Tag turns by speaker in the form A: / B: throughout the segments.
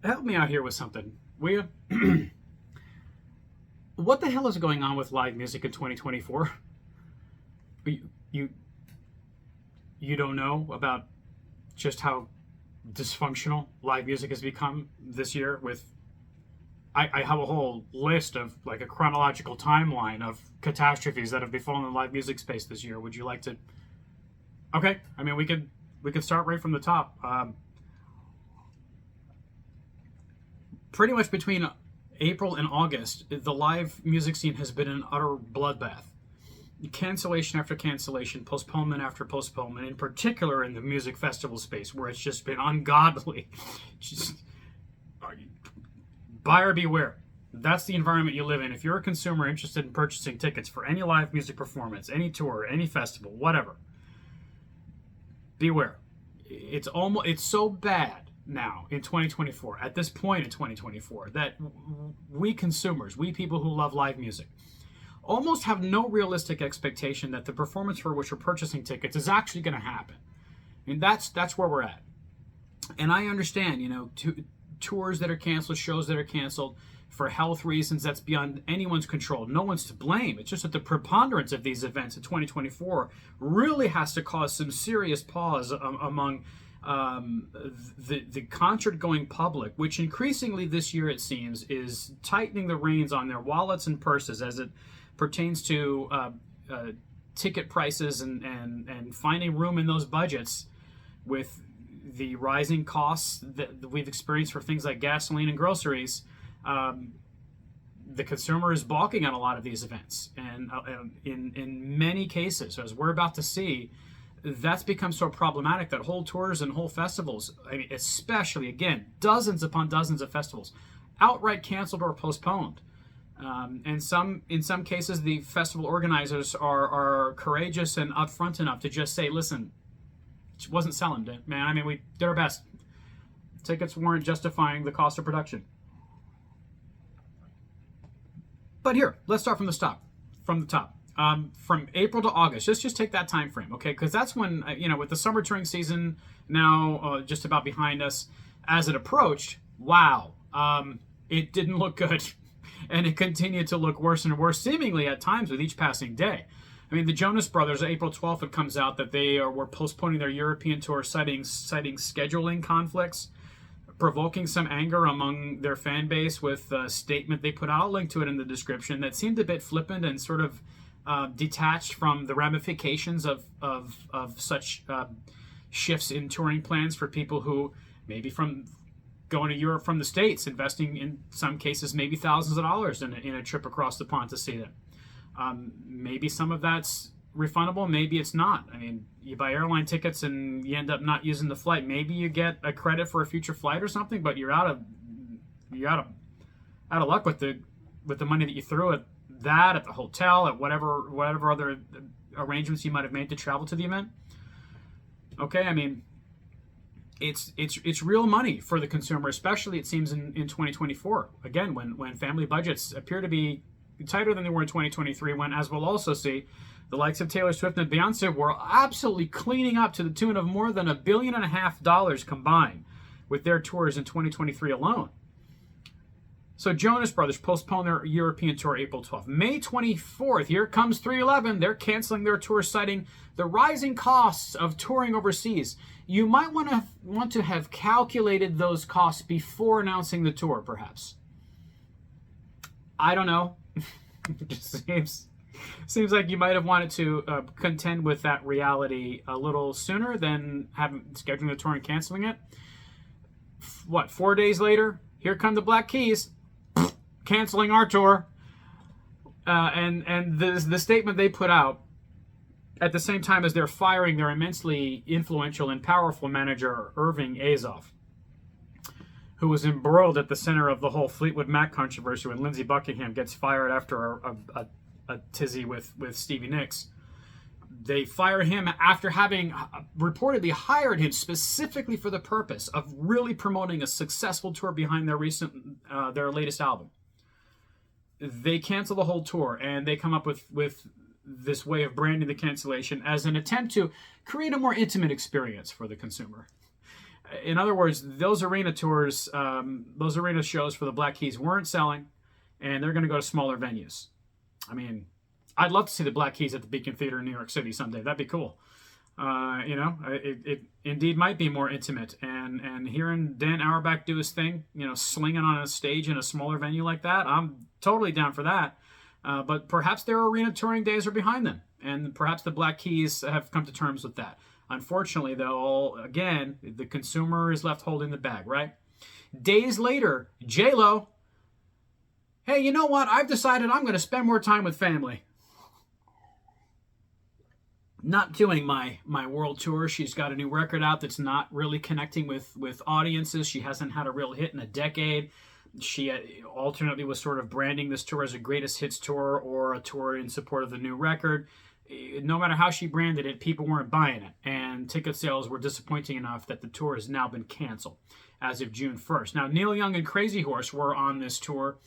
A: Help me out here with something, will you? What the hell is going on with live music in 2024? You, you you don't know about just how dysfunctional live music has become this year. I have a whole list of like a chronological timeline of catastrophes that have befallen the live music space this year. Would you like to? Okay, I mean we could start right from the top. Pretty much between April and August, the live music scene has been an utter bloodbath. Cancellation after cancellation, postponement after postponement, in particular in the music festival space, where it's just been ungodly. Just buyer beware. That's the environment you live in. If you're a consumer interested in purchasing tickets for any live music performance, any tour, any festival, whatever, beware. It's so bad now in 2024, at this point in 2024, that we consumers, we people who love live music, almost have no realistic expectation that the performance for which we're purchasing tickets is actually going to happen. I mean, that's where we're at. And I understand, tours that are canceled, shows that are canceled for health reasons. That's beyond anyone's control. No one's to blame. It's just that the preponderance of these events in 2024 really has to cause some serious pause among the concert-going public, which increasingly this year, it seems, is tightening the reins on their wallets and purses as it pertains to ticket prices and finding room in those budgets with the rising costs that we've experienced for things like gasoline and groceries. The consumer is balking on a lot of these events, and in many cases, as we're about to see, that's become so problematic that whole tours and whole festivals, I mean, especially again, dozens upon dozens of festivals, outright canceled or postponed. And in some cases, the festival organizers are courageous and upfront enough to just say, "Listen, it wasn't selling, man. I mean, we did our best. Tickets weren't justifying the cost of production." But here, let's start from the top. From the top. From April to August, let's just take that time frame, okay? Because that's when, with the summer touring season now just about behind us, as it approached, wow, it didn't look good. And it continued to look worse and worse, seemingly at times with each passing day. I mean, the Jonas Brothers, April 12th, it comes out that they were postponing their European tour, citing scheduling conflicts, provoking some anger among their fan base with a statement they put out. I'll link to it in the description, that seemed a bit flippant and sort of detached from the ramifications of such shifts in touring plans for people who maybe from going to Europe from the States, investing in some cases maybe thousands of dollars in a trip across the pond to see them. Maybe some of that's refundable, maybe it's not. I mean, you buy airline tickets and you end up not using the flight. Maybe you get a credit for a future flight or something, but you're out of luck with the money that you threw at the hotel, at whatever other arrangements you might have made to travel to the event. Okay, I mean, it's real money for the consumer, especially it seems in 2024. Again, when family budgets appear to be tighter than they were in 2023, when, as we'll also see, the likes of Taylor Swift and Beyonce were absolutely cleaning up to the tune of more than $1.5 billion combined with their tours in 2023 alone. So Jonas Brothers postponed their European tour April 12th. May 24th, here comes 311. They're canceling their tour, citing the rising costs of touring overseas. You might want to have calculated those costs before announcing the tour, perhaps. I don't know. It just seems like you might have wanted to contend with that reality a little sooner than scheduling the tour and canceling it. 4 days later, here come the Black Keys, canceling our tour. And the statement they put out at the same time as they're firing their immensely influential and powerful manager, Irving Azoff, who was embroiled at the center of the whole Fleetwood Mac controversy when Lindsey Buckingham gets fired after a tizzy with Stevie Nicks. They fire him after having reportedly hired him specifically for the purpose of really promoting a successful tour behind their latest album. They cancel the whole tour, and they come up with this way of branding the cancellation as an attempt to create a more intimate experience for the consumer. In other words, those arena tours, those arena shows for the Black Keys weren't selling, and they're going to go to smaller venues. I mean, I'd love to see the Black Keys at the Beacon Theater in New York City someday. That'd be cool. It indeed might be more intimate. And hearing Dan Auerbach do his thing, slinging on a stage in a smaller venue like that, I'm totally down for that. But perhaps their arena touring days are behind them, and perhaps the Black Keys have come to terms with that. Unfortunately, though, again, the consumer is left holding the bag, right? Days later, J-Lo, hey, you know what? I've decided I'm going to spend more time with family. Not doing my world tour. She's got a new record out that's not really connecting with audiences. She hasn't had a real hit in a decade. She alternately was sort of branding this tour as a greatest hits tour or a tour in support of the new record. No matter how she branded it, people weren't buying it, and ticket sales were disappointing enough that the tour has now been canceled as of June 1st. Now, Neil Young and Crazy Horse were on this tour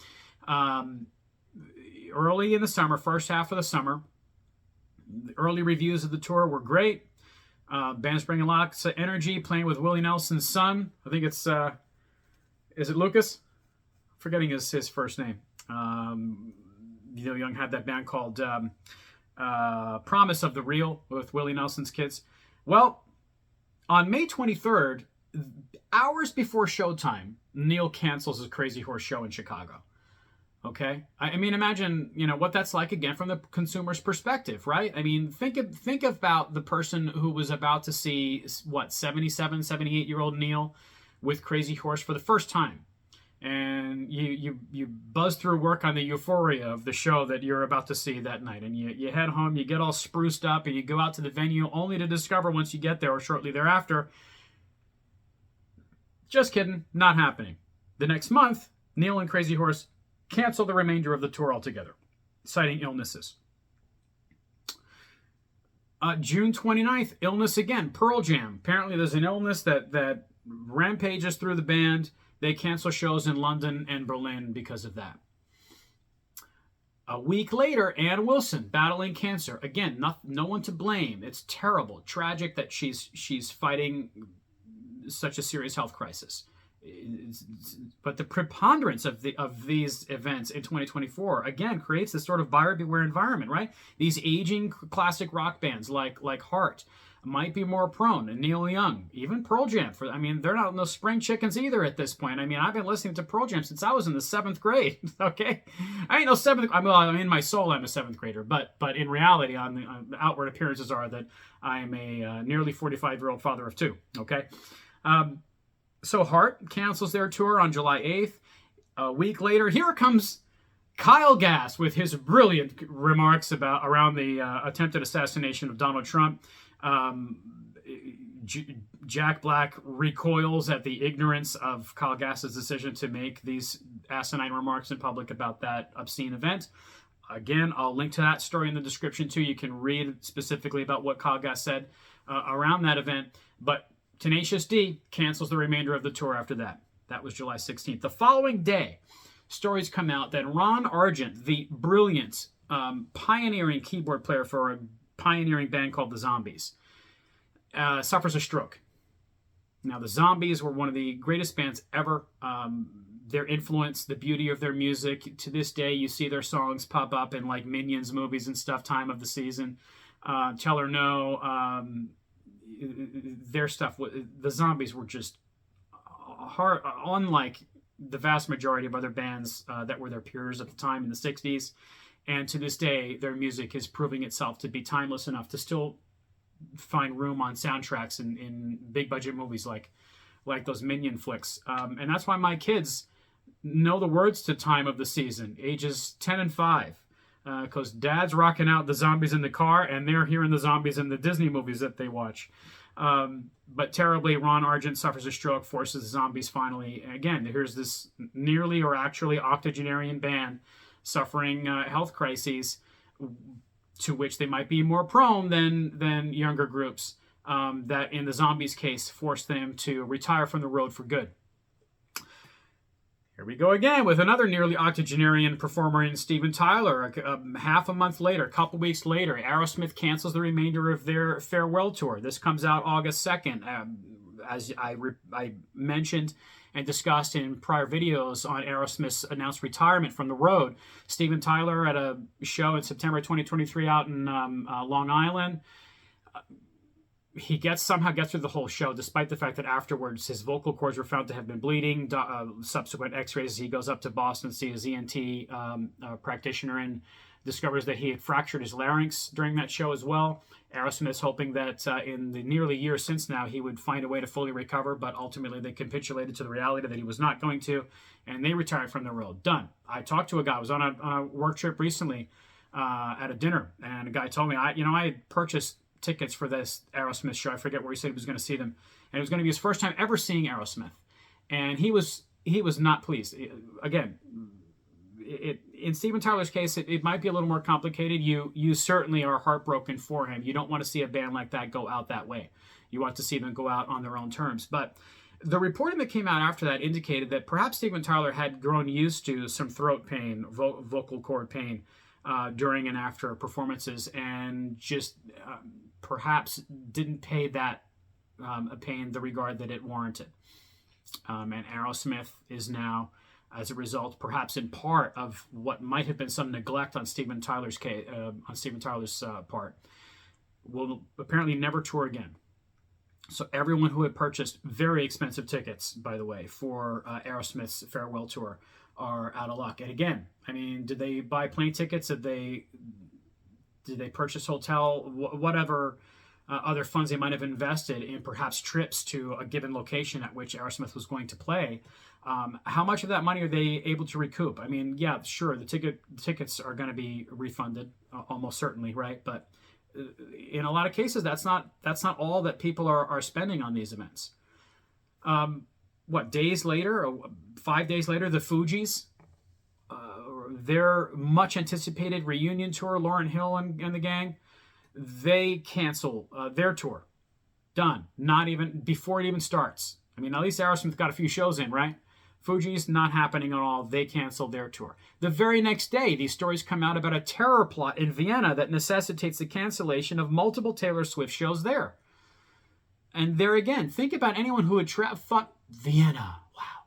A: early in the summer, first half of the summer. The early reviews of the tour were great. Band's bringing lots of energy, playing with Willie Nelson's son. I think it's, is it Lucas? Forgetting his first name. Neil Young had that band called Promise of the Real with Willie Nelson's kids. Well, on May 23rd, hours before showtime, Neil cancels his Crazy Horse show in Chicago. Okay? I mean, imagine, what that's like, again, from the consumer's perspective, right? I mean, think about the person who was about to see, 77, 78-year-old Neil with Crazy Horse for the first time. And you buzz through work on the euphoria of the show that you're about to see that night. And you head home, you get all spruced up, and you go out to the venue only to discover once you get there or shortly thereafter, just kidding, not happening. The next month, Neil and Crazy Horse cancel the remainder of the tour altogether, citing illnesses. June 29th, illness again, Pearl Jam. Apparently there's an illness that rampages through the band. They cancel shows in London and Berlin because of that. A week later, Ann Wilson battling cancer. Again, no one to blame. It's terrible, tragic that she's fighting such a serious health crisis. But the preponderance of these events in 2024 again creates this sort of buyer beware environment, right? These aging classic rock bands like Heart might be more prone, and Neil Young, even Pearl Jam. They're not no spring chickens either at this point. I've been listening to Pearl Jam since I was in the 7th grade. Okay, I ain't no 7th. In my soul, I'm a 7th grader, but in reality, on the outward appearances are that I'm a nearly 45-year-old father of 2. Okay. So Heart cancels their tour on July 8th. A week later, here comes Kyle Gass with his brilliant remarks around the attempted assassination of Donald Trump. Jack Black recoils at the ignorance of Kyle Gass's decision to make these asinine remarks in public about that obscene event. Again, I'll link to that story in the description too. You can read specifically about what Kyle Gass said around that event. But Tenacious D cancels the remainder of the tour after that. That was July 16th. The following day, stories come out that Ron Argent, the brilliant, pioneering keyboard player for a pioneering band called the Zombies, suffers a stroke. Now, the Zombies were one of the greatest bands ever. Their influence, the beauty of their music, to this day, you see their songs pop up in like Minions movies and stuff, Time of the Season, Tell Her No. Their stuff, the Zombies were just hard, unlike the vast majority of other bands that were their peers at the time in the 60s. And to this day, their music is proving itself to be timeless enough to still find room on soundtracks in big budget movies like those Minion flicks. And that's why my kids know the words to Time of the Season, ages 10 and 5. Because Dad's rocking out the Zombies in the car, and they're hearing the Zombies in the Disney movies that they watch. But terribly, Ron Argent suffers a stroke, forces the Zombies finally. Again, here's this nearly or actually octogenarian band suffering health crises, to which they might be more prone than younger groups, that in the Zombies case forced them to retire from the road for good. Here we go again with another nearly octogenarian performer in Steven Tyler. Half a month later, a couple weeks later, Aerosmith cancels the remainder of their farewell tour. This comes out August 2nd. as I mentioned and discussed in prior videos on Aerosmith's announced retirement from the road, Steven Tyler at a show in September 2023 out in Long Island, he somehow gets through the whole show, despite the fact that afterwards his vocal cords were found to have been bleeding. Subsequent X-rays, he goes up to Boston to see his ENT practitioner and discovers that he had fractured his larynx during that show as well. Aerosmith's hoping that in the nearly year since now he would find a way to fully recover, but ultimately they capitulated to the reality that he was not going to, and they retired from the road. Done. I talked to a guy. I was on a work trip recently at a dinner, and a guy told me, I had purchased tickets for this Aerosmith show. I forget where he said he was going to see them, and it was going to be his first time ever seeing Aerosmith, and he was not pleased. Again, in Steven Tyler's case, it might be a little more complicated. You certainly are heartbroken for him. You don't want to see a band like that go out that way. You want to see them go out on their own terms. But the reporting that came out after that indicated that perhaps Steven Tyler had grown used to some throat pain, vocal cord pain during and after performances, and just perhaps didn't pay that pain the regard that it warranted. And Aerosmith is now, as a result, perhaps in part of what might have been some neglect on Steven Tyler's part, will apparently never tour again. So everyone who had purchased very expensive tickets, by the way, for Aerosmith's farewell tour are out of luck. And again, I mean, did they buy plane tickets? Did they purchase hotel? Whatever other funds they might have invested in, perhaps trips to a given location at which Aerosmith was going to play. How much of that money are they able to recoup? I mean, yeah, sure, the tickets are going to be refunded, almost certainly, right? But in a lot of cases, that's not all that people are spending on these events. Days later, or 5 days later, the Fugees, their much anticipated reunion tour, Lauryn Hill and the gang, they cancel their tour. Done. Not even before it even starts. I mean, at least Aerosmith got a few shows in, right? Fugees, not happening at all. They canceled their tour. The very next day, these stories come out about a terror plot in Vienna that necessitates the cancellation of multiple Taylor Swift shows there. And there again, think about anyone who would Vienna. Wow.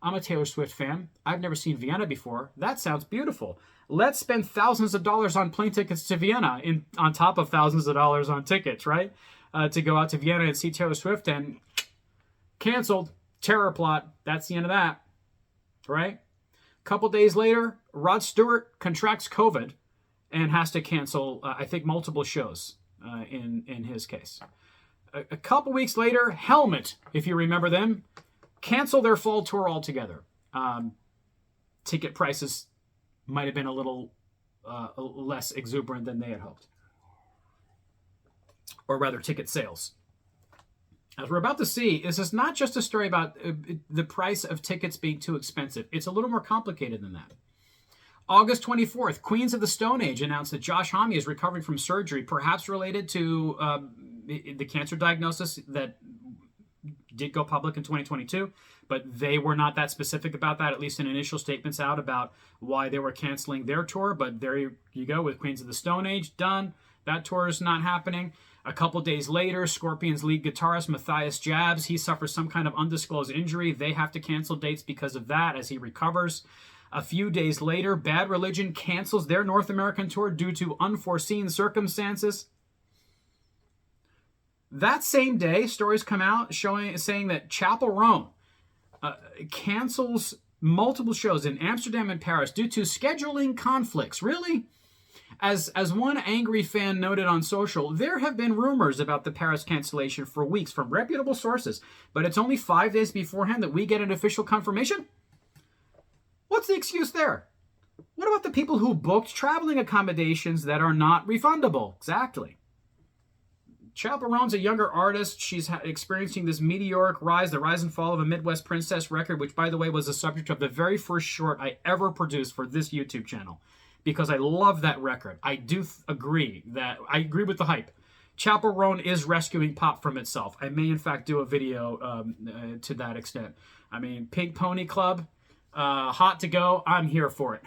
A: I'm a Taylor Swift fan. I've never seen Vienna before. That sounds beautiful. Let's spend thousands of dollars on plane tickets to Vienna on top of thousands of dollars on tickets, right? To go out to Vienna and see Taylor Swift, and canceled. Terror plot. That's the end of that, right? A couple days later, Rod Stewart contracts COVID and has to cancel, I think, multiple shows in his case. A couple weeks later, Helmet, if you remember them, cancel their fall tour altogether. Ticket prices might have been a little less exuberant than they had hoped. Or rather, ticket sales. As we're about to see, this is not just a story about the price of tickets being too expensive. It's a little more complicated than that. August 24th, Queens of the Stone Age announced that Josh Homme is recovering from surgery, perhaps related to the cancer diagnosis that did go public in 2022, but they were not that specific about that, at least in initial statements out about why they were canceling their tour. But there you go with Queens of the Stone Age, done. That tour is not happening. A couple days later, Scorpions lead guitarist Matthias Jabs, he suffers some kind of undisclosed injury. They have to cancel dates because of that as he recovers. A few days later, Bad Religion cancels their North American tour due to unforeseen circumstances. That same day, stories come out saying that Chapel Roan cancels multiple shows in Amsterdam and Paris due to scheduling conflicts. Really? As one angry fan noted on social, there have been rumors about the Paris cancellation for weeks from reputable sources, but it's only 5 days beforehand that we get an official confirmation? What's the excuse there? What about the people who booked traveling accommodations that are not refundable? Exactly. Chapel Roan's a younger artist. She's experiencing this meteoric rise, the rise and fall of a Midwest Princess record, which, by the way, was the subject of the very first short I ever produced for this YouTube channel. Because I love that record. I do agree with the hype. Chapel Roan is rescuing pop from itself. I may, in fact, do a video to that extent. I mean, Pink Pony Club, hot to go. I'm here for it.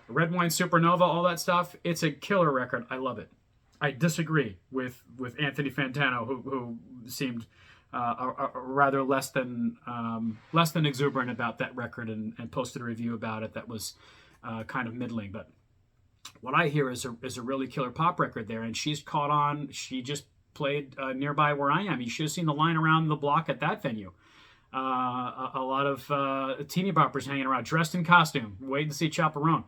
A: Red Wine Supernova, all that stuff. It's a killer record. I love it. I disagree with Anthony Fantano, who seemed rather less than exuberant about that record, and posted a review about it that was kind of middling. But what I hear is a really killer pop record there, and she's caught on. She just played nearby where I am. You should have seen the line around the block at that venue. A lot of teeny boppers hanging around, dressed in costume, waiting to see Chaperone.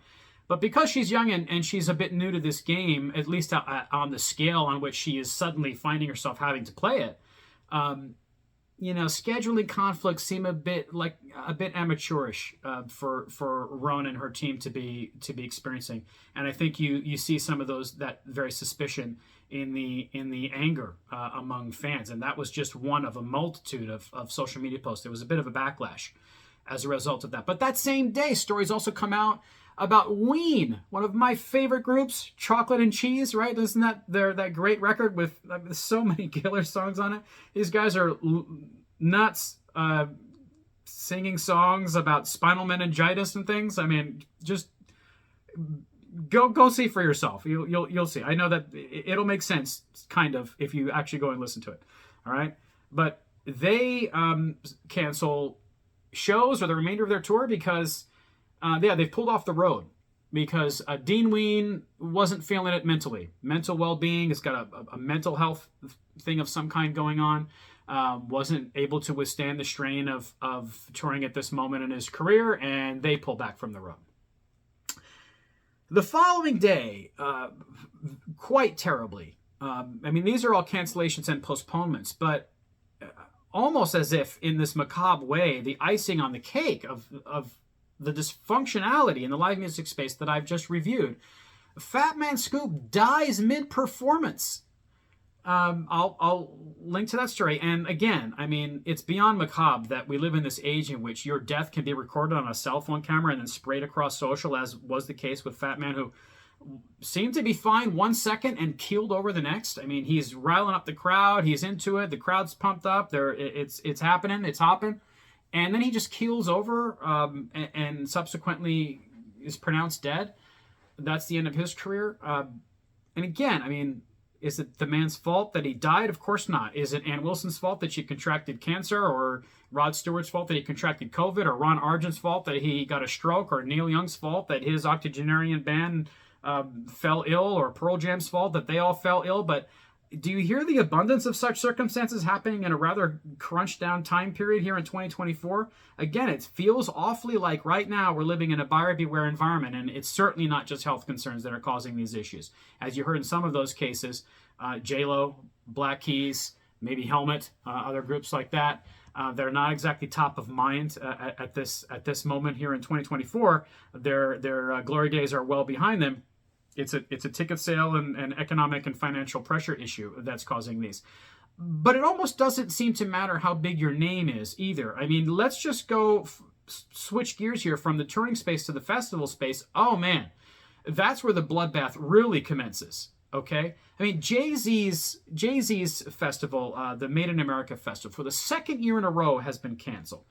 A: But because she's young and she's a bit new to this game, at least on the scale on which she is suddenly finding herself having to play it, scheduling conflicts seem a bit amateurish for Ron and her team to be experiencing. And I think you see some of that very suspicion in the anger among fans, and that was just one of a multitude of social media posts. There was a bit of a backlash as a result of that. But that same day, stories also come out about Ween, one of my favorite groups, Chocolate and Cheese, right? Isn't that that great record with so many killer songs on it? These guys are nuts, singing songs about spinal meningitis and things. I mean, just go see for yourself. You'll see. I know that it'll make sense, kind of, if you actually go and listen to it. All right, but they cancel shows or the remainder of their tour because they've pulled off the road because Dean Ween wasn't feeling it mentally. Mental well-being, has got a mental health thing of some kind going on. Wasn't able to withstand the strain of touring at this moment in his career, and they pull back from the road. The following day, quite terribly, these are all cancellations and postponements, but almost as if in this macabre way, the icing on the cake of the dysfunctionality in the live music space that I've just reviewed, Fat Man Scoop dies mid-performance. I'll link to that story. And again, it's beyond macabre that we live in this age in which your death can be recorded on a cell phone camera and then sprayed across social, as was the case with Fat Man, who seemed to be fine 1 second and keeled over the next. He's riling up the crowd. He's into it. The crowd's pumped up. It's happening. It's hopping. And then he just keels over and subsequently is pronounced dead. That's the end of his career. And again, is it the man's fault that he died? Of course not. Is it Ann Wilson's fault that she contracted cancer, or Rod Stewart's fault that he contracted COVID, or Ron Argent's fault that he got a stroke, or Neil Young's fault that his octogenarian band fell ill, or Pearl Jam's fault that they all fell ill? But do you hear the abundance of such circumstances happening in a rather crunched down time period here in 2024? Again, it feels awfully like right now we're living in a buyer beware environment, and it's certainly not just health concerns that are causing these issues. As you heard in some of those cases, J-Lo, Black Keys, maybe Helmet, other groups like that, they're not exactly top of mind at this moment here in 2024. Their glory days are well behind them. It's a ticket sale and economic and financial pressure issue that's causing these. But it almost doesn't seem to matter how big your name is either. Let's just go switch gears here from the touring space to the festival space. Oh man, that's where the bloodbath really commences. Okay? Jay-Z's festival, the Made in America festival, for the second year in a row has been canceled.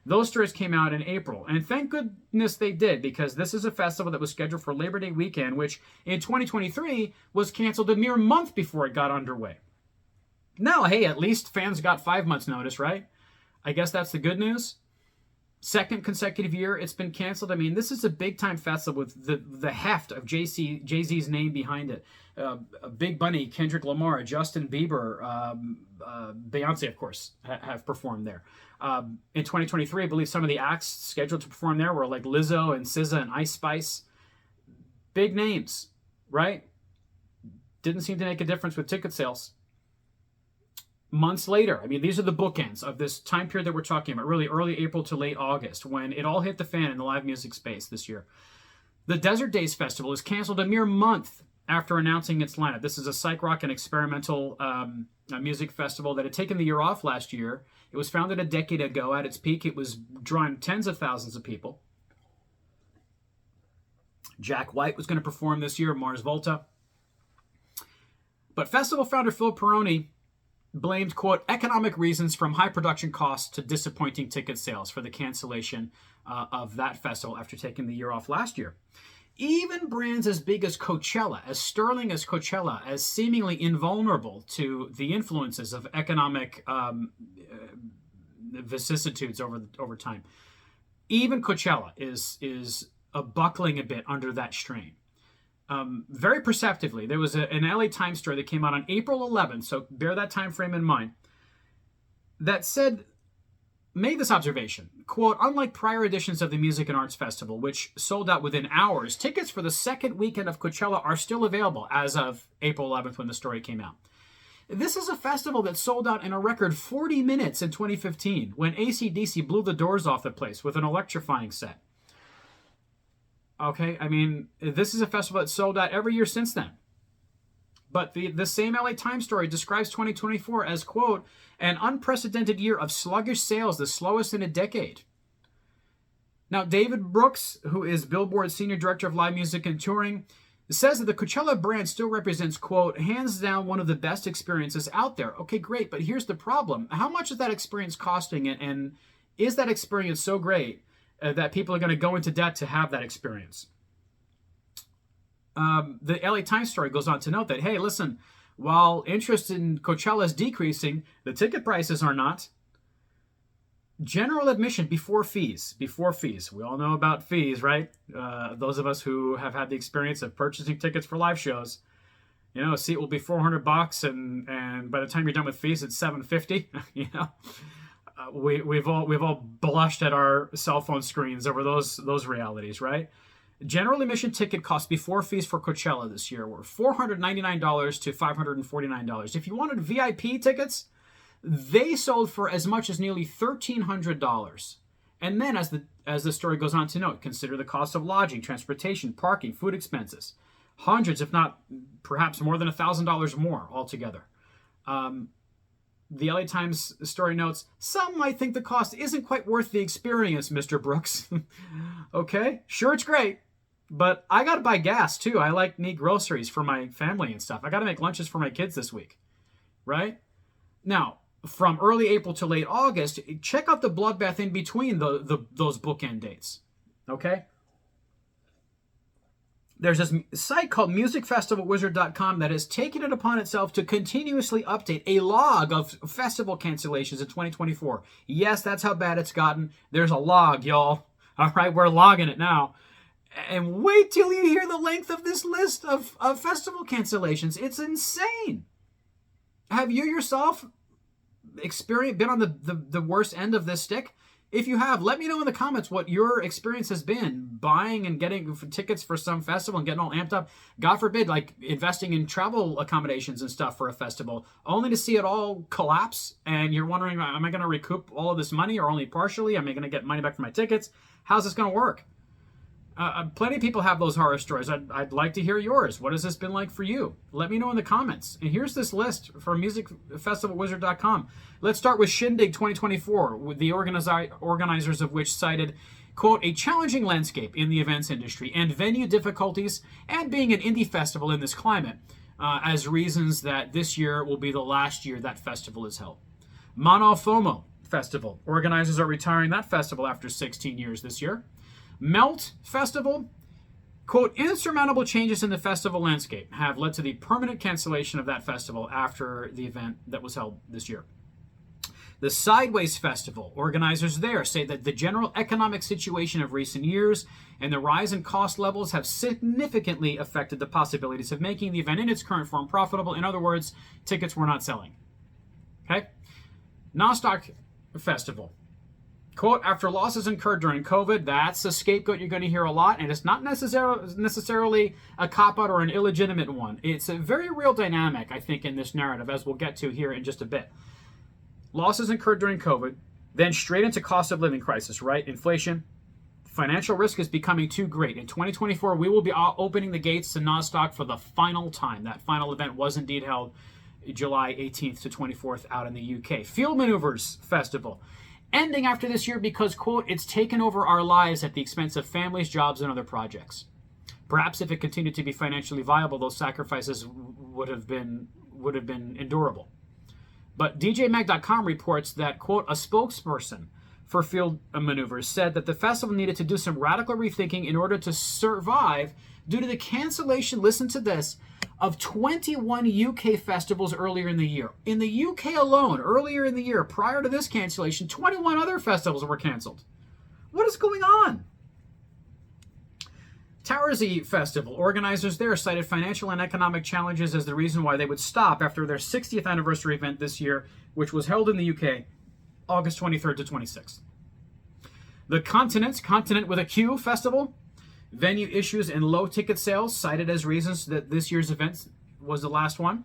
A: Those stories came out in April, and thank goodness they did, because this is a festival that was scheduled for Labor Day weekend, which in 2023 was canceled a mere month before it got underway. Now, hey, at least fans got 5 months' notice, right? I guess that's the good news. Second consecutive year it's been canceled. This is a big-time festival with the heft of Jay-Z's name behind it. Big Bunny, Kendrick Lamar, Justin Bieber, Beyonce, of course, have performed there. In 2023, I believe some of the acts scheduled to perform there were like Lizzo and SZA and Ice Spice. Big names, right? Didn't seem to make a difference with ticket sales. Months later, these are the bookends of this time period that we're talking about, really early April to late August, when it all hit the fan in the live music space this year. The Desert Days Festival is canceled a mere month after announcing its lineup. This is a psych rock and experimental music festival that had taken the year off last year. It was founded a decade ago. At its peak, it was drawing tens of thousands of people. Jack White was going to perform this year, Mars Volta. But festival founder Phil Peroni blamed, quote, economic reasons from high production costs to disappointing ticket sales for the cancellation of that festival after taking the year off last year. Even brands as big as Coachella, as sterling as Coachella, as seemingly invulnerable to the influences of economic vicissitudes over time, even Coachella is buckling a bit under that strain. Very perceptively, there was an LA Times story that came out on April 11th, so bear that time frame in mind, that made this observation, quote, unlike prior editions of the Music and Arts Festival, which sold out within hours, tickets for the second weekend of Coachella are still available as of April 11th when the story came out. This is a festival that sold out in a record 40 minutes in 2015 when AC/DC blew the doors off the place with an electrifying set. Okay, I mean, this is a festival that sold out every year since then. But the same LA Times story describes 2024 as, quote, an unprecedented year of sluggish sales, the slowest in a decade. Now, David Brooks, who is Billboard's Senior Director of Live Music and Touring, says that the Coachella brand still represents, quote, hands down one of the best experiences out there. Okay, great, but here's the problem. How much is that experience costing, and is that experience so great that people are going to go into debt to have that experience? The LA Times story goes on to note that, hey, listen, while interest in Coachella is decreasing, the ticket prices are not. General admission before fees. We all know about fees, right? Those of us who have had the experience of purchasing tickets for live shows, you know, a seat will be $400, and by the time you're done with fees, it's $750. You know, we've all blushed at our cell phone screens over those realities, right? General admission ticket costs before fees for Coachella this year were $499 to $549. If you wanted VIP tickets, they sold for as much as nearly $1,300. And then, as the story goes on to note, consider the cost of lodging, transportation, parking, food expenses. Hundreds, if not perhaps more than $1,000 more altogether. The LA Times story notes, some might think the cost isn't quite worth the experience, Mr. Brooks. Okay, sure, it's great. But I got to buy gas, too. I need groceries for my family and stuff. I got to make lunches for my kids this week, right? Now, from early April to late August, check out the bloodbath in between those bookend dates, okay? There's this site called musicfestivalwizard.com that has taken it upon itself to continuously update a log of festival cancellations in 2024. Yes, that's how bad it's gotten. There's a log, y'all. All right, we're logging it now. And wait till you hear the length of this list of festival cancellations. It's insane. Have you yourself been on the worst end of this stick? If you have, let me know in the comments what your experience has been buying and getting tickets for some festival and getting all amped up. God forbid, like investing in travel accommodations and stuff for a festival, only to see it all collapse. And you're wondering, am I going to recoup all of this money or only partially? Am I going to get money back for my tickets? How's this going to work? Plenty of people have those horror stories. I'd like to hear yours. What has this been like for you? Let me know in the comments. And here's this list from musicfestivalwizard.com. Let's start with Shindig 2024, with the organizers of which cited, quote, a challenging landscape in the events industry and venue difficulties and being an indie festival in this climate as reasons that this year will be the last year that festival is held. Mono FOMO Festival. Organizers are retiring that festival after 16 years this year. Melt Festival, quote, insurmountable changes in the festival landscape have led to the permanent cancellation of that festival after the event that was held this year. The Sideways Festival, organizers there say that the general economic situation of recent years and the rise in cost levels have significantly affected the possibilities of making the event in its current form profitable. In other words, tickets were not selling. Okay? Nostoc Festival. Quote, after losses incurred during COVID, that's a scapegoat you're going to hear a lot, and it's not necessarily a cop-out or an illegitimate one. It's a very real dynamic, I think, in this narrative, as we'll get to here in just a bit. Losses incurred during COVID, then straight into cost of living crisis, right? Inflation. Financial risk is becoming too great. In 2024, we will be opening the gates to Nostoc for the final time. That final event was indeed held July 18th to 24th out in the UK. Field Maneuvers Festival. Ending after this year because, quote, it's taken over our lives at the expense of families, jobs, and other projects. Perhaps if it continued to be financially viable, those sacrifices would have been endurable. But DJMag.com reports that, quote, a spokesperson for field maneuvers, said that the festival needed to do some radical rethinking in order to survive due to the cancellation, listen to this, of 21 UK festivals earlier in the year. In the UK alone, earlier in the year, prior to this cancellation, 21 other festivals were canceled. What is going on? Towersey Festival. Organizers there cited financial and economic challenges as the reason why they would stop after their 60th anniversary event this year, which was held in the UK, August 23rd to 26th. The Continent with a Q Festival. Venue issues and low ticket sales cited as reasons that this year's event was the last one.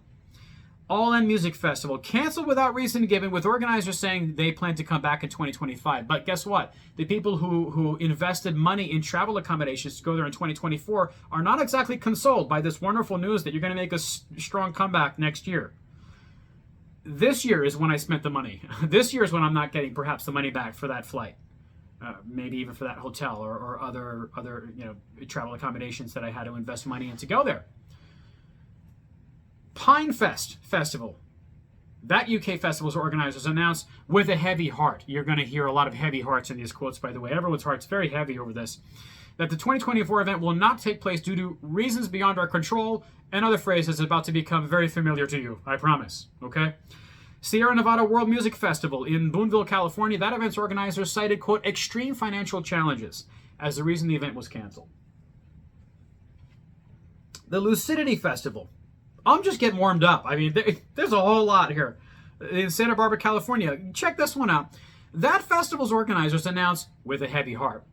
A: All In Music Festival canceled without reason given, with organizers saying they plan to come back in 2025. But guess what? The people who invested money in travel accommodations to go there in 2024 are not exactly consoled by this wonderful news that you're going to make a strong comeback next year. This year is when I spent the money. This year is when I'm not getting perhaps the money back for that flight. Maybe even for that hotel or other travel accommodations that I had to invest money in to go there. Pinefest Festival. That UK festival's organizers announced with a heavy heart. You're going to hear a lot of heavy hearts in these quotes, by the way. Everyone's heart's very heavy over this. That the 2024 event will not take place due to reasons beyond our control, and other phrases about to become very familiar to you, I promise. Okay? Sierra Nevada World Music Festival in Boonville, California. That event's organizers cited, quote, extreme financial challenges as the reason the event was canceled. The Lucidity Festival. I'm just getting warmed up. I mean, there's a whole lot here. In Santa Barbara, California. Check this one out. That festival's organizers announced, with a heavy heart,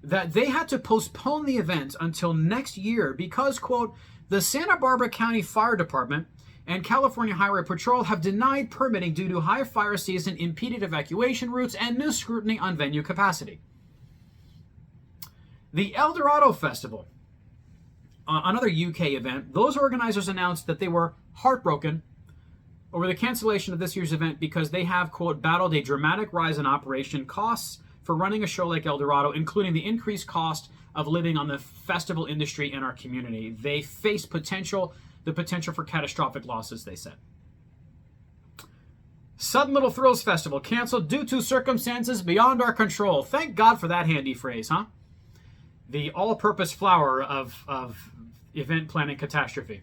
A: that they had to postpone the event until next year because, quote, the Santa Barbara County Fire Department and California Highway Patrol have denied permitting due to high fire season, impeded evacuation routes, and new scrutiny on venue capacity. The El Dorado Festival. Another UK event, those organizers announced that they were heartbroken over the cancellation of this year's event because they have, quote, battled a dramatic rise in operation costs for running a show like El Dorado, including the increased cost of living on the festival industry in our community. They face the potential for catastrophic losses, they said. Sudden Little Thrills Festival canceled due to circumstances beyond our control. Thank God for that handy phrase, huh? The all-purpose flower of event planning catastrophe.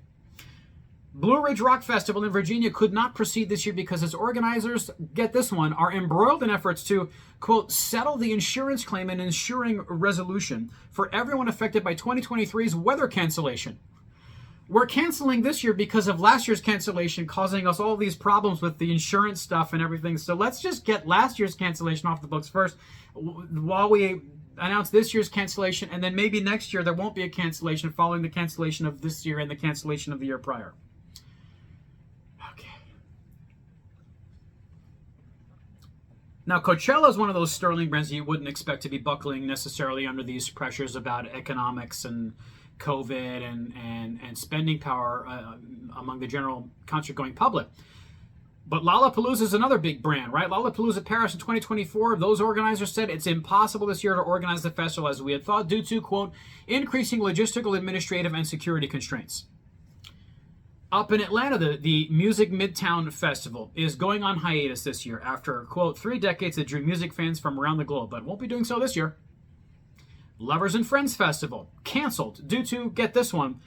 A: Blue Ridge Rock Festival in Virginia could not proceed this year because its organizers, get this one, are embroiled in efforts to, quote, settle the insurance claim and ensuring resolution for everyone affected by 2023's weather cancellation. We're canceling this year because of last year's cancellation causing us all these problems with the insurance stuff and everything. So let's just get last year's cancellation off the books first while we announce this year's cancellation, and then maybe next year there won't be a cancellation following the cancellation of this year and the cancellation of the year prior. Okay. Now, Coachella is one of those sterling brands that you wouldn't expect to be buckling necessarily under these pressures about economics and COVID and spending power among the general concert-going public. But Lollapalooza is another big brand, right? Lollapalooza Paris in 2024, those organizers said it's impossible this year to organize the festival as we had thought due to, quote, increasing logistical, administrative, and security constraints. Up in Atlanta, the Music Midtown Festival is going on hiatus this year after, quote, 3 decades that drew music fans from around the globe, but won't be doing so this year. Lovers and Friends Festival, canceled due to, get this one,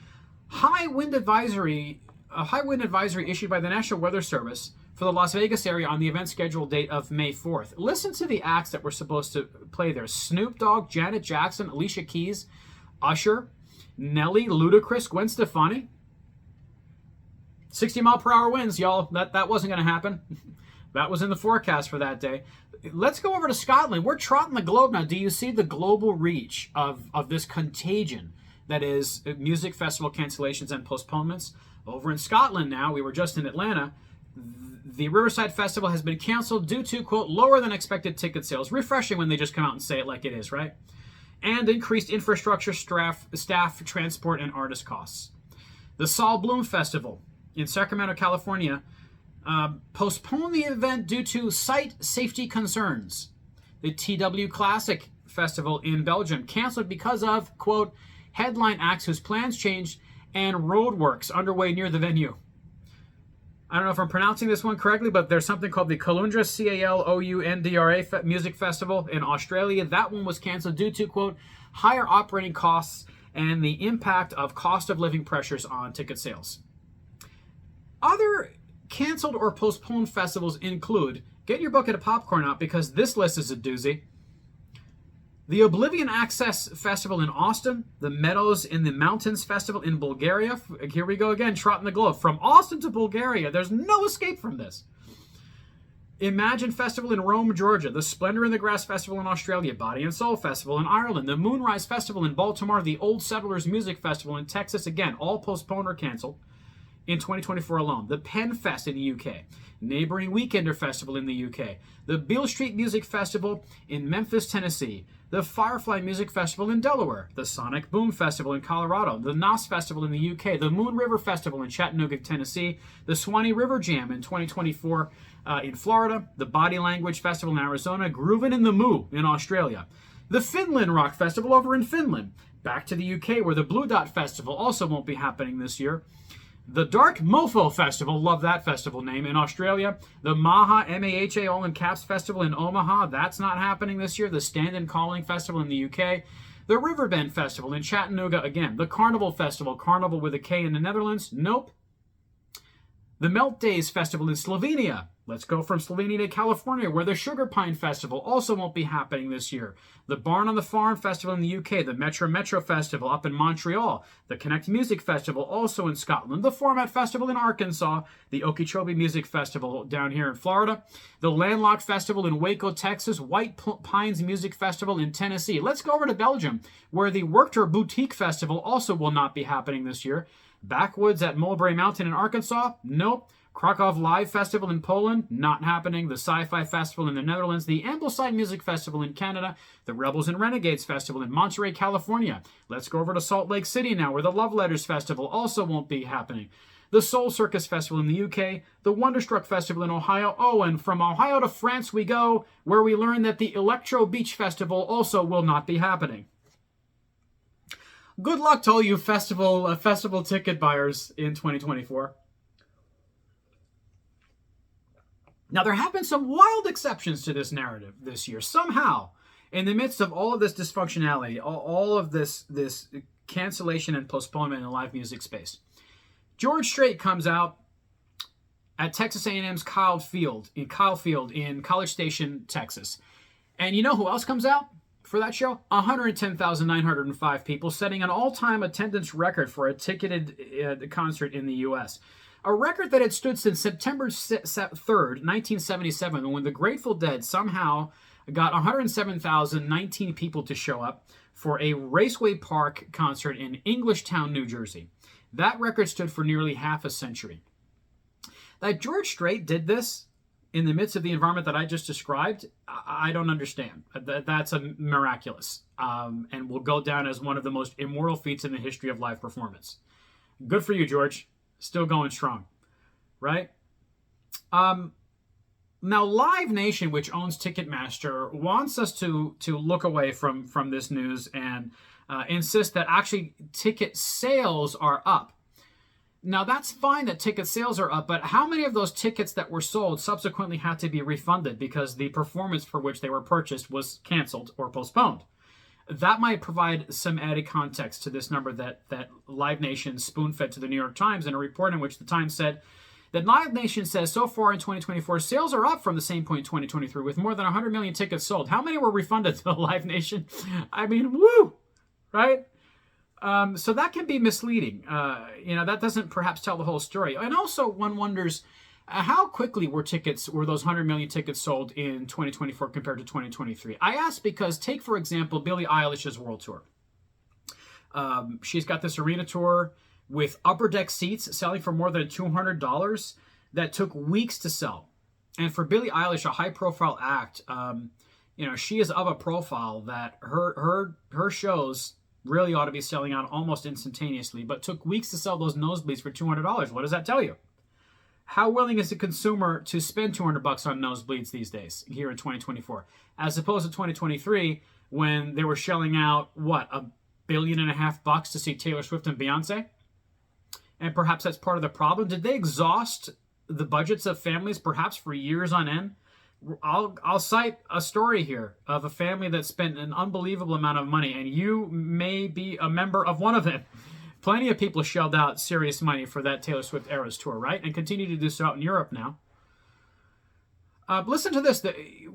A: a high wind advisory issued by the National Weather Service for the Las Vegas area on the event scheduled date of May 4th. Listen to the acts that were supposed to play there. Snoop Dogg, Janet Jackson, Alicia Keys, Usher, Nelly, Ludacris, Gwen Stefani. 60-mile-per-hour winds, y'all. That wasn't going to happen. That was in the forecast for that day. Let's go over to Scotland. We're trotting the globe now. Do you see the global reach of this contagion that is music festival cancellations and postponements? Over in Scotland now, we were just in Atlanta, the Riverside Festival has been canceled due to, quote, lower than expected ticket sales. Refreshing when they just come out and say it like it is, right? And increased infrastructure, staff, transport, and artist costs. The Saul Bloom Festival in Sacramento, California, postponed the event due to site safety concerns. The TW Classic Festival in Belgium canceled because of, quote, headline acts whose plans changed and roadworks underway near the venue. I don't know if I'm pronouncing this one correctly, but there's something called the Caloundra, Caloundra Music Festival in Australia. That one was canceled due to, quote, higher operating costs and the impact of cost of living pressures on ticket sales. Other canceled or postponed festivals include, get your bucket of popcorn out because this list is a doozy. The Oblivion Access Festival in Austin, the Meadows in the Mountains Festival in Bulgaria. Here we go again, trotting the globe. From Austin to Bulgaria, there's no escape from this. Imagine Festival in Rome, Georgia, the Splendor in the Grass Festival in Australia, Body and Soul Festival in Ireland, the Moonrise Festival in Baltimore, the Old Settlers Music Festival in Texas, again, all postponed or canceled in 2024 alone. The Penn Fest in the UK, Neighboring Weekender Festival in the UK, the Beale Street Music Festival in Memphis, Tennessee, the Firefly Music Festival in Delaware, the Sonic Boom Festival in Colorado, the Nos Festival in the UK, the Moon River Festival in Chattanooga, Tennessee, the Swanee River Jam in 2024 in Florida, the Body Language Festival in Arizona, Groovin' in the Moo in Australia, the Finland Rock Festival over in Finland, back to the UK where the Blue Dot Festival also won't be happening this year, the Dark Mofo Festival, love that festival name, in Australia. The Maha, M-A-H-A, all in caps Festival in Omaha, that's not happening this year. The Stand and Calling Festival in the UK. The Riverbend Festival in Chattanooga, again. The Carnival Festival, Carnival with a K in the Netherlands, nope. The Melt Days Festival in Slovenia. Let's go from Slovenia to California, where the Sugar Pine Festival also won't be happening this year. The Barn on the Farm Festival in the UK, the Metro Festival up in Montreal, the Connect Music Festival also in Scotland, the Format Festival in Arkansas, the Okeechobee Music Festival down here in Florida, the Landlocked Festival in Waco, Texas, White Pines Music Festival in Tennessee. Let's go over to Belgium, where the Werchter Boutique Festival also will not be happening this year. Backwoods at Mulberry Mountain in Arkansas, nope. Krakow Live Festival in Poland, not happening. The Sci-Fi Festival in the Netherlands, the Ambleside Music Festival in Canada, the Rebels and Renegades Festival in Monterey, California. Let's go over to Salt Lake City now, where the Love Letters Festival also won't be happening. The Soul Circus Festival in the UK, the Wonderstruck Festival in Ohio. Oh, and from Ohio to France we go, where we learn that the Electro Beach Festival also will not be happening. Good luck to all you festival ticket buyers in 2024. Now, there have been some wild exceptions to this narrative this year. Somehow, in the midst of all of this dysfunctionality, all of this cancellation and postponement in the live music space, George Strait comes out at Texas A&M's Kyle Field in College Station, Texas. And you know who else comes out for that show? 110,905 people, setting an all-time attendance record for a ticketed concert in the U.S., a record that had stood since September 3rd, 1977, when the Grateful Dead somehow got 107,019 people to show up for a Raceway Park concert in Englishtown, New Jersey. That record stood for nearly half a century. That George Strait did this in the midst of the environment that I just described, I don't understand. That's miraculous, and will go down as one of the most immortal feats in the history of live performance. Good for you, George. Still going strong, right? Now, Live Nation, which owns Ticketmaster, wants us to look away from this news and insist that actually ticket sales are up. Now, that's fine that ticket sales are up, but how many of those tickets that were sold subsequently had to be refunded because the performance for which they were purchased was canceled or postponed? That might provide some added context to this number that Live Nation spoon-fed to the New York Times in a report in which the Times said that Live Nation says so far in 2024, sales are up from the same point in 2023 with more than 100 million tickets sold. How many were refunded to Live Nation? I mean, woo, right? So that can be misleading. That doesn't perhaps tell the whole story. And also one wonders, how quickly were those 100 million tickets sold in 2024 compared to 2023? I ask because take, for example, Billie Eilish's world tour. She's got this arena tour with upper deck seats selling for more than $200 that took weeks to sell. And for Billie Eilish, a high-profile act, she is of a profile that her shows really ought to be selling out almost instantaneously, but took weeks to sell those nosebleeds for $200. What does that tell you? How willing is the consumer to spend $200 on nosebleeds these days here in 2024, as opposed to 2023 when they were shelling out $1.5 billion to see Taylor Swift and Beyonce? And perhaps that's part of the problem. Did they exhaust the budgets of families, perhaps for years on end. I'll cite a story here of a family that spent an unbelievable amount of money, and you may be a member of one of them. Plenty of people shelled out serious money for that Taylor Swift Eras tour, right? And continue to do so out in Europe now. Listen to this.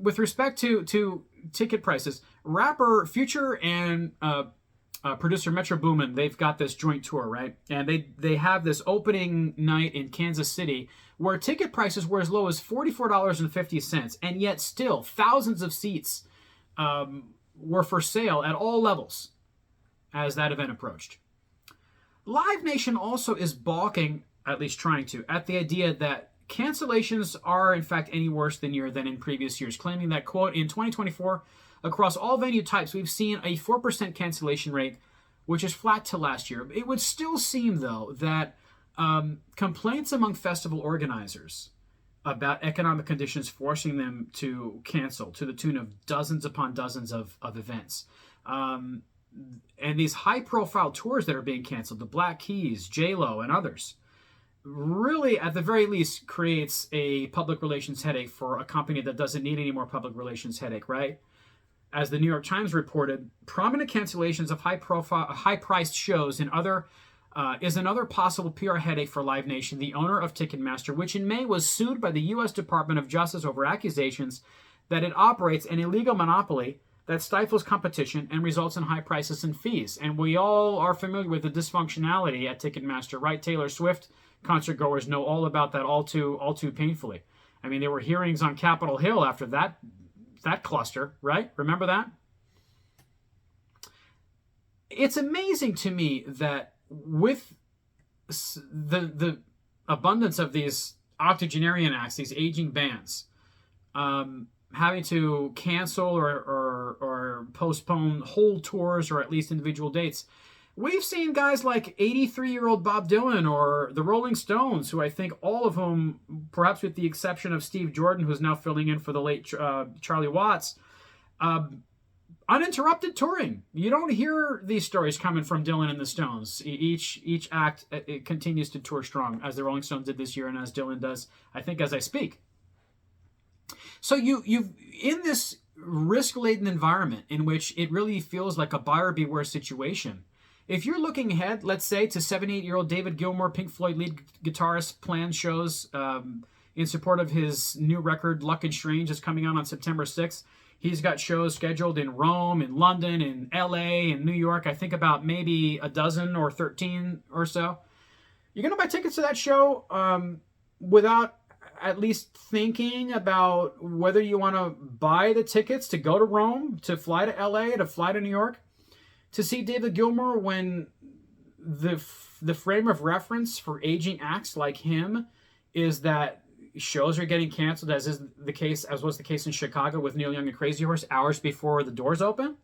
A: With respect to ticket prices, rapper Future and producer Metro Boomin, they've got this joint tour, right? And they have this opening night in Kansas City where ticket prices were as low as $44.50, and yet still thousands of seats were for sale at all levels as that event approached. Live Nation also is balking, at least trying to, at the idea that cancellations are in fact any worse than in previous years, claiming that, quote, in 2024, across all venue types, we've seen a 4% cancellation rate, which is flat to last year. It would still seem, though, that complaints among festival organizers about economic conditions forcing them to cancel to the tune of dozens upon dozens of events. And these high-profile tours that are being canceled, the Black Keys, J-Lo, and others, really, at the very least, creates a public relations headache for a company that doesn't need any more public relations headache, right? As the New York Times reported, prominent cancellations of high-priced shows is another possible PR headache for Live Nation, the owner of Ticketmaster, which in May was sued by the U.S. Department of Justice over accusations that it operates an illegal monopoly that stifles competition and results in high prices and fees. And we all are familiar with the dysfunctionality at Ticketmaster, right? Taylor Swift concert goers know all about that all too painfully. I mean, there were hearings on Capitol Hill after that cluster, right? Remember that? It's amazing to me that with the abundance of these octogenarian acts, these aging bands, having to cancel or postpone whole tours or at least individual dates, we've seen guys like 83-year-old Bob Dylan or the Rolling Stones, who I think all of whom, perhaps with the exception of Steve Jordan, who's now filling in for the late Charlie Watts, uninterrupted touring. You don't hear these stories coming from Dylan and the Stones. Each act it continues to tour strong, as the Rolling Stones did this year and as Dylan does, I think, as I speak. So you've in this risk-laden environment in which it really feels like a buyer beware situation, if you're looking ahead, let's say, to 78-year-old David Gilmour, Pink Floyd lead guitarist, planned shows in support of his new record, Luck and Strange, is coming out on September 6th. He's got shows scheduled in Rome, in London, in LA, in New York. I think about maybe a dozen or 13 or so. You're going to buy tickets to that show without at least thinking about whether you want to buy the tickets to go to Rome, to fly to LA, to fly to New York, to see David Gilmour, when the frame of reference for aging acts like him is that shows are getting canceled, as was the case in Chicago with Neil Young and Crazy Horse hours before the doors open.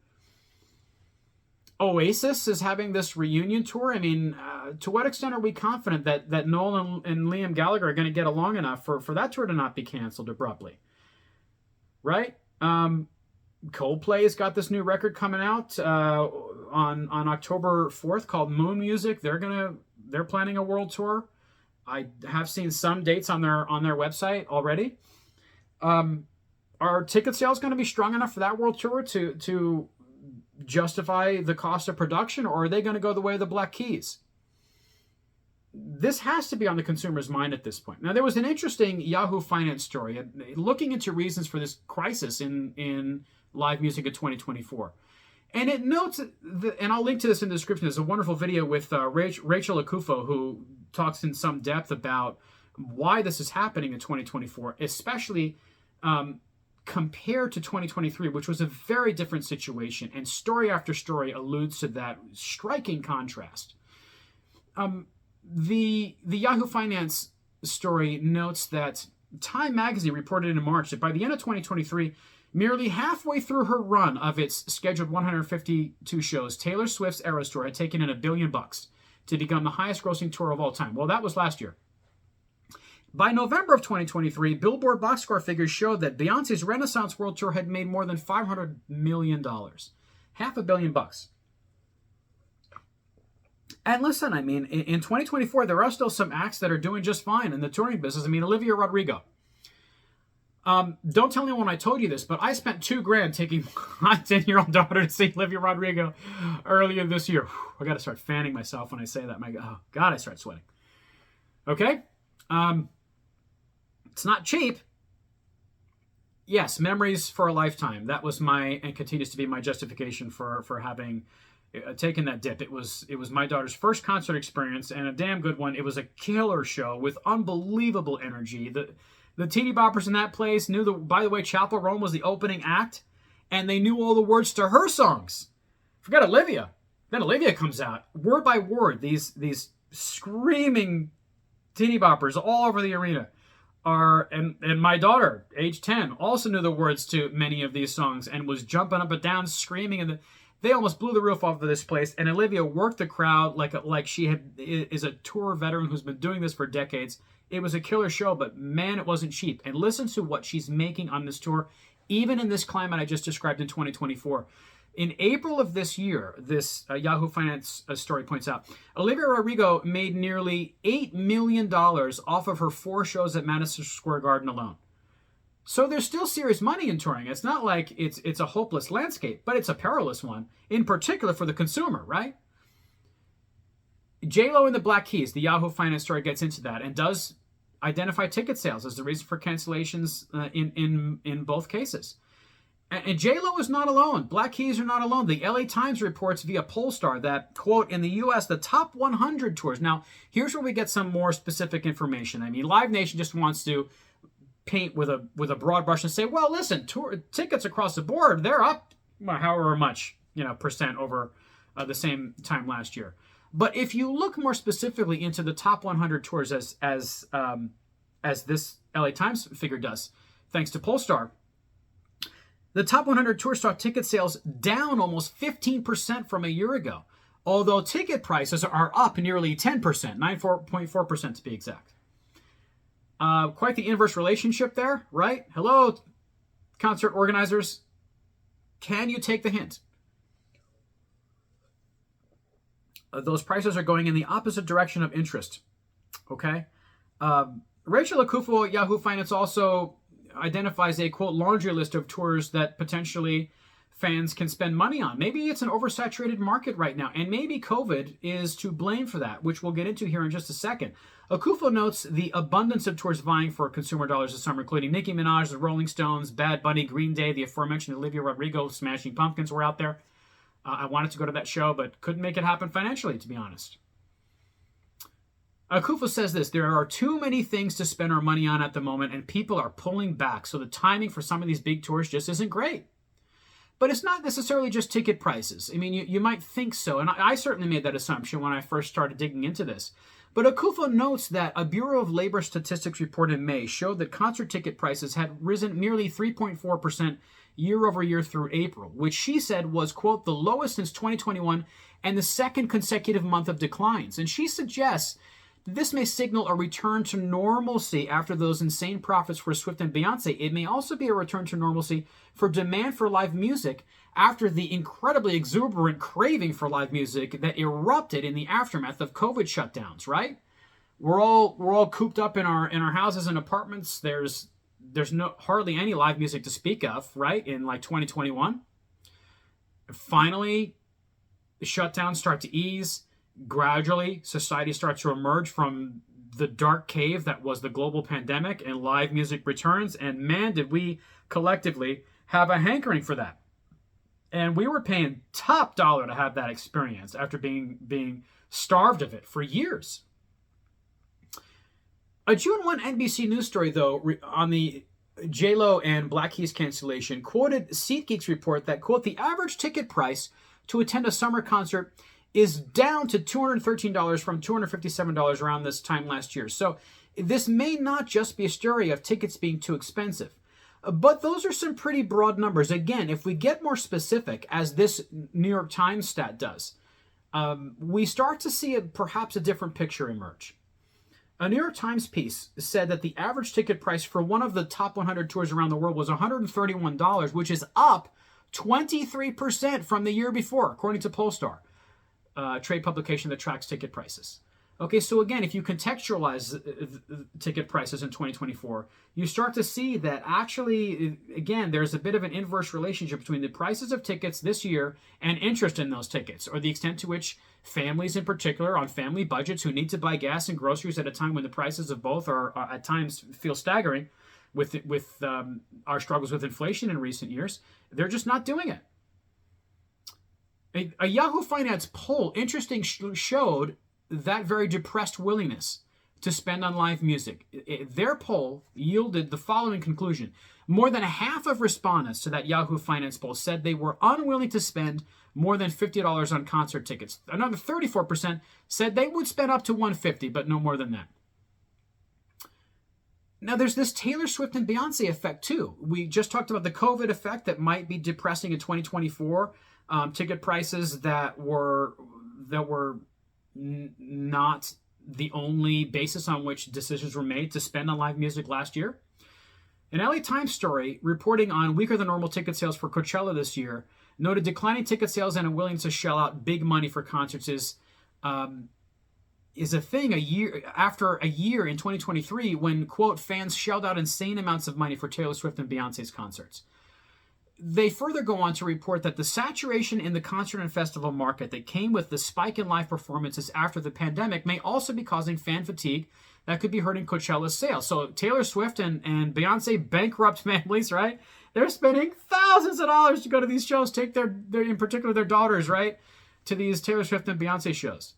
A: Oasis is having this reunion tour. I mean, to what extent are we confident that Noel and Liam Gallagher are going to get along enough for that tour to not be canceled abruptly? Right? Coldplay's got this new record coming out on October 4th called Moon Music. They're planning a world tour. I have seen some dates on their website already. Are ticket sales going to be strong enough for that world tour to justify the cost of production, or are they going to go the way of the Black Keys? This has to be on the consumer's mind at this point. Now, there was an interesting Yahoo Finance story looking into reasons for this crisis in live music in 2024. And it notes, and I'll link to this in the description, there's a wonderful video with Rachel Akufo, who talks in some depth about why this is happening in 2024, especially compared to 2023, which was a very different situation. And story after story alludes to that striking contrast. The Yahoo Finance story notes that Time magazine reported in March that by the end of 2023, nearly halfway through her run of its scheduled 152 shows, Taylor Swift's Eras Tour had taken in $1 billion to become the highest grossing tour of all time. Well, that was last year. By November of 2023, Billboard box score figures showed that Beyoncé's Renaissance World Tour had made more than $500 million. $500 million. And listen, I mean, in 2024, there are still some acts that are doing just fine in the touring business. I mean, Olivia Rodrigo. Don't tell anyone I told you this, but I spent $2,000 taking my 10-year-old daughter to see Olivia Rodrigo earlier this year. I got to start fanning myself when I say that. Oh, God, I start sweating. Okay? It's not cheap. Yes, memories for a lifetime. That was and continues to be my justification for having taken that dip. It was my daughter's first concert experience, and a damn good one. It was a killer show with unbelievable energy. The teeny boppers in that place knew by the way, Chapel Roan was the opening act, and they knew all the words to her songs. Forget Olivia. Then Olivia comes out, word by word, these screaming teeny boppers all over the arena. And my daughter, age 10, also knew the words to many of these songs and was jumping up and down, screaming, and they almost blew the roof off of this place. And Olivia worked the crowd like she is a tour veteran who's been doing this for decades. It was a killer show, but man, it wasn't cheap. And listen to what she's making on this tour, even in this climate I just described in 2024. In April of this year, this Yahoo Finance story points out, Olivia Rodrigo made nearly $8 million off of her 4 shows at Madison Square Garden alone. So there's still serious money in touring. It's not like it's a hopeless landscape, but it's a perilous one, in particular for the consumer, right? J-Lo and the Black Keys, the Yahoo Finance story gets into that and does identify ticket sales as the reason for cancellations in both cases. And J-Lo is not alone. Black Keys are not alone. The LA Times reports via Pollstar that, quote, in the U.S., the top 100 tours. Now, here's where we get some more specific information. I mean, Live Nation just wants to paint with a broad brush and say, well, listen, tickets across the board, they're up however much, percent over the same time last year. But if you look more specifically into the top 100 tours as this LA Times figure does, thanks to Pollstar, the top 100 tour saw ticket sales down almost 15% from a year ago, although ticket prices are up nearly 10%, 9.4% to be exact. Quite the inverse relationship there, right? Hello, concert organizers. Can you take the hint? Those prices are going in the opposite direction of interest, okay? Rachel Akufo, Yahoo Finance, also identifies a, quote, laundry list of tours that potentially fans can spend money on. Maybe it's an oversaturated market right now, and maybe COVID is to blame for that, which we'll get into here in just a second. Akufo notes the abundance of tours vying for consumer dollars this summer, including Nicki Minaj, the Rolling Stones, Bad Bunny, Green Day, the aforementioned Olivia Rodrigo, Smashing Pumpkins were out there. I wanted to go to that show, but couldn't make it happen financially, to be honest. Akufo says this: there are too many things to spend our money on at the moment, and people are pulling back, so the timing for some of these big tours just isn't great. But it's not necessarily just ticket prices. I mean, you might think so, and I certainly made that assumption when I first started digging into this. But Akufo notes that a Bureau of Labor Statistics report in May showed that concert ticket prices had risen nearly 3.4% year over year through April, which she said was, quote, the lowest since 2021 and the second consecutive month of declines. And she suggests this may signal a return to normalcy after those insane profits for Swift and Beyonce. It may also be a return to normalcy for demand for live music after the incredibly exuberant craving for live music that erupted in the aftermath of COVID shutdowns, right? We're all cooped up in our houses and apartments. There's hardly any live music to speak of, right? In like 2021. Finally, the shutdowns start to ease. Gradually, society starts to emerge from the dark cave that was the global pandemic, and live music returns. And man, did we collectively have a hankering for that. And we were paying top dollar to have that experience after being starved of it for years. A June 1 NBC News story, though, on the J-Lo and Black Keys cancellation, quoted SeatGeek's report that, quote, the average ticket price to attend a summer concert is down to $213 from $257 around this time last year. So this may not just be a story of tickets being too expensive, but those are some pretty broad numbers. Again, if we get more specific, as this New York Times stat does, we start to see perhaps a different picture emerge. A New York Times piece said that the average ticket price for one of the top 100 tours around the world was $131, which is up 23% from the year before, according to Pollstar. trade publication that tracks ticket prices. Okay, so again, if you contextualize ticket prices in 2024, you start to see that actually, again, there's a bit of an inverse relationship between the prices of tickets this year and interest in those tickets, or the extent to which families in particular on family budgets who need to buy gas and groceries at a time when the prices of both are at times feel staggering with our struggles with inflation in recent years, they're just not doing it. A Yahoo Finance poll, interesting, showed that very depressed willingness to spend on live music. Their poll yielded the following conclusion. More than half of respondents to that Yahoo Finance poll said they were unwilling to spend more than $50 on concert tickets. Another 34% said they would spend up to $150, but no more than that. Now, there's this Taylor Swift and Beyonce effect, too. We just talked about the COVID effect that might be depressing in 2024. Ticket prices that were not the only basis on which decisions were made to spend on live music last year. An LA Times story reporting on weaker than normal ticket sales for Coachella this year noted declining ticket sales and a willingness to shell out big money for concerts is a thing after a year in 2023 when, quote, fans shelled out insane amounts of money for Taylor Swift and Beyonce's concerts. They further go on to report that the saturation in the concert and festival market that came with the spike in live performances after the pandemic may also be causing fan fatigue that could be hurting Coachella's sales. So Taylor Swift and Beyonce, bankrupt families, right? They're spending thousands of dollars to go to these shows, take their in particular their daughters, right, to these Taylor Swift and Beyonce shows.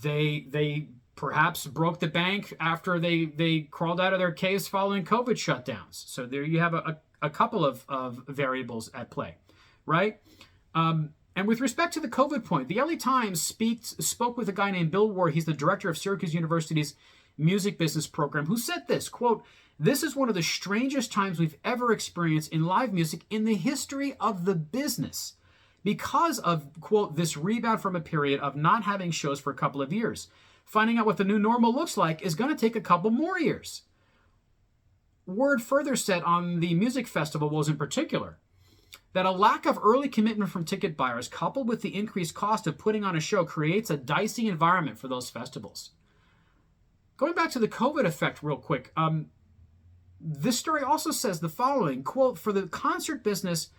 A: They perhaps broke the bank after they crawled out of their caves following COVID shutdowns. So there you have a couple of variables at play, right? And with respect to the COVID point, the LA Times spoke with a guy named Bill Ward. He's the director of Syracuse University's music business program, who said this, quote, "This is one of the strangest times we've ever experienced in live music in the history of the business because of, quote, this rebound from a period of not having shows for a couple of years. Finding out what the new normal looks like is going to take a couple more years." Word further said on the music festivals in particular that a lack of early commitment from ticket buyers coupled with the increased cost of putting on a show creates a dicey environment for those festivals. Going back to the COVID effect real quick, this story also says the following, quote, "For the concert business,"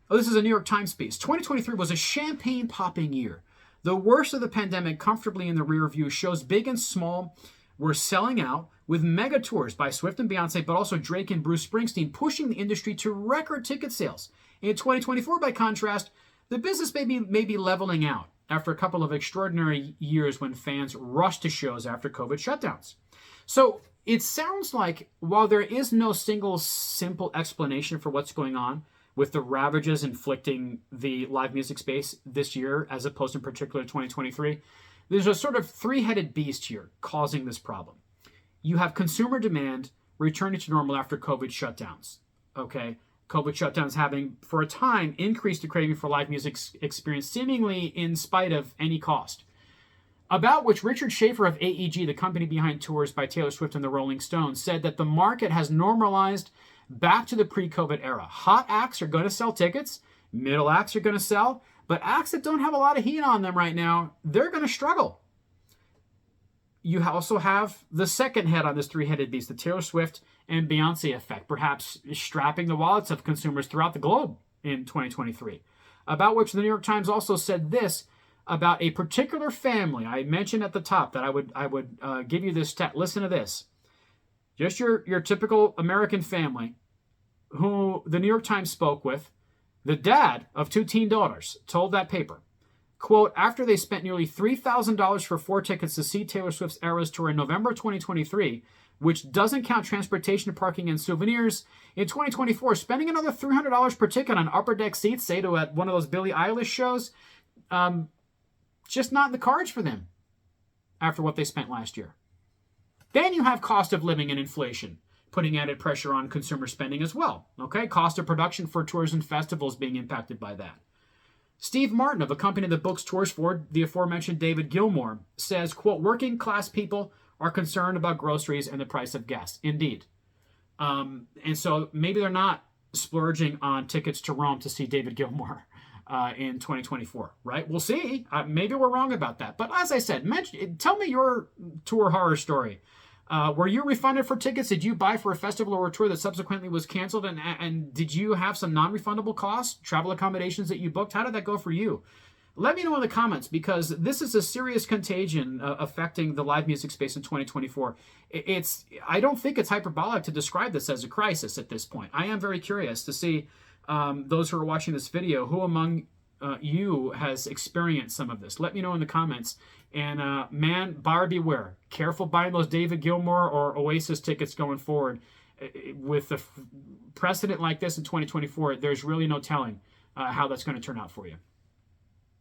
A: this is a New York Times piece, "2023 was a champagne-popping year. The worst of the pandemic comfortably in the rear view. Shows big and small were selling out, with mega tours by Swift and Beyonce, but also Drake and Bruce Springsteen pushing the industry to record ticket sales. In 2024, by contrast, the business may be leveling out after a couple of extraordinary years when fans rushed to shows after COVID shutdowns." So it sounds like while there is no single simple explanation for what's going on with the ravages inflicting the live music space this year, as opposed in particular to 2023, there's a sort of three-headed beast here causing this problem. You have consumer demand returning to normal after COVID shutdowns. Okay, COVID shutdowns having, for a time, increased the craving for live music experience, seemingly in spite of any cost. About which Richard Schaefer of AEG, the company behind tours by Taylor Swift and the Rolling Stones, said that the market has normalized back to the pre-COVID era. Hot acts are going to sell tickets, middle acts are going to sell, but acts that don't have a lot of heat on them right now, they're going to struggle. You also have the second head on this three-headed beast, the Taylor Swift and Beyonce effect, perhaps strapping the wallets of consumers throughout the globe in 2023. About which the New York Times also said this about a particular family. I mentioned at the top that I would give you this stat. Listen to this. Just your typical American family who the New York Times spoke with, the dad of two teen daughters, told that paper, quote, "After they spent nearly $3,000 for 4 tickets to see Taylor Swift's Eras Tour in November 2023, which doesn't count transportation, parking, and souvenirs, in 2024, spending another $300 per ticket on upper deck seats, say to at one of those Billie Eilish shows, just not in the cards for them after what they spent last year." Then you have cost of living and inflation putting added pressure on consumer spending as well. Okay, cost of production for tours and festivals being impacted by that. Steve Martin of a company that books tours for the aforementioned David Gilmour says, quote, "Working class people are concerned about groceries and the price of gas." Indeed. And so maybe they're not splurging on tickets to Rome to see David Gilmour. in 2024, right? We'll see. Maybe we're wrong about that. But as I said, tell me your tour horror story. Were you refunded for tickets? Did you buy for a festival or a tour that subsequently was canceled? And did you have some non-refundable costs, travel accommodations that you booked? How did that go for you? Let me know in the comments, because this is a serious contagion affecting the live music space in 2024. I don't think it's hyperbolic to describe this as a crisis at this point. I am very curious to see those who are watching this video, who among you has experienced some of this. Let me know in the comments. And man, buyer beware. Careful buying those David Gilmour or Oasis tickets going forward. With a precedent like this in 2024, there's really no telling how that's going to turn out for you.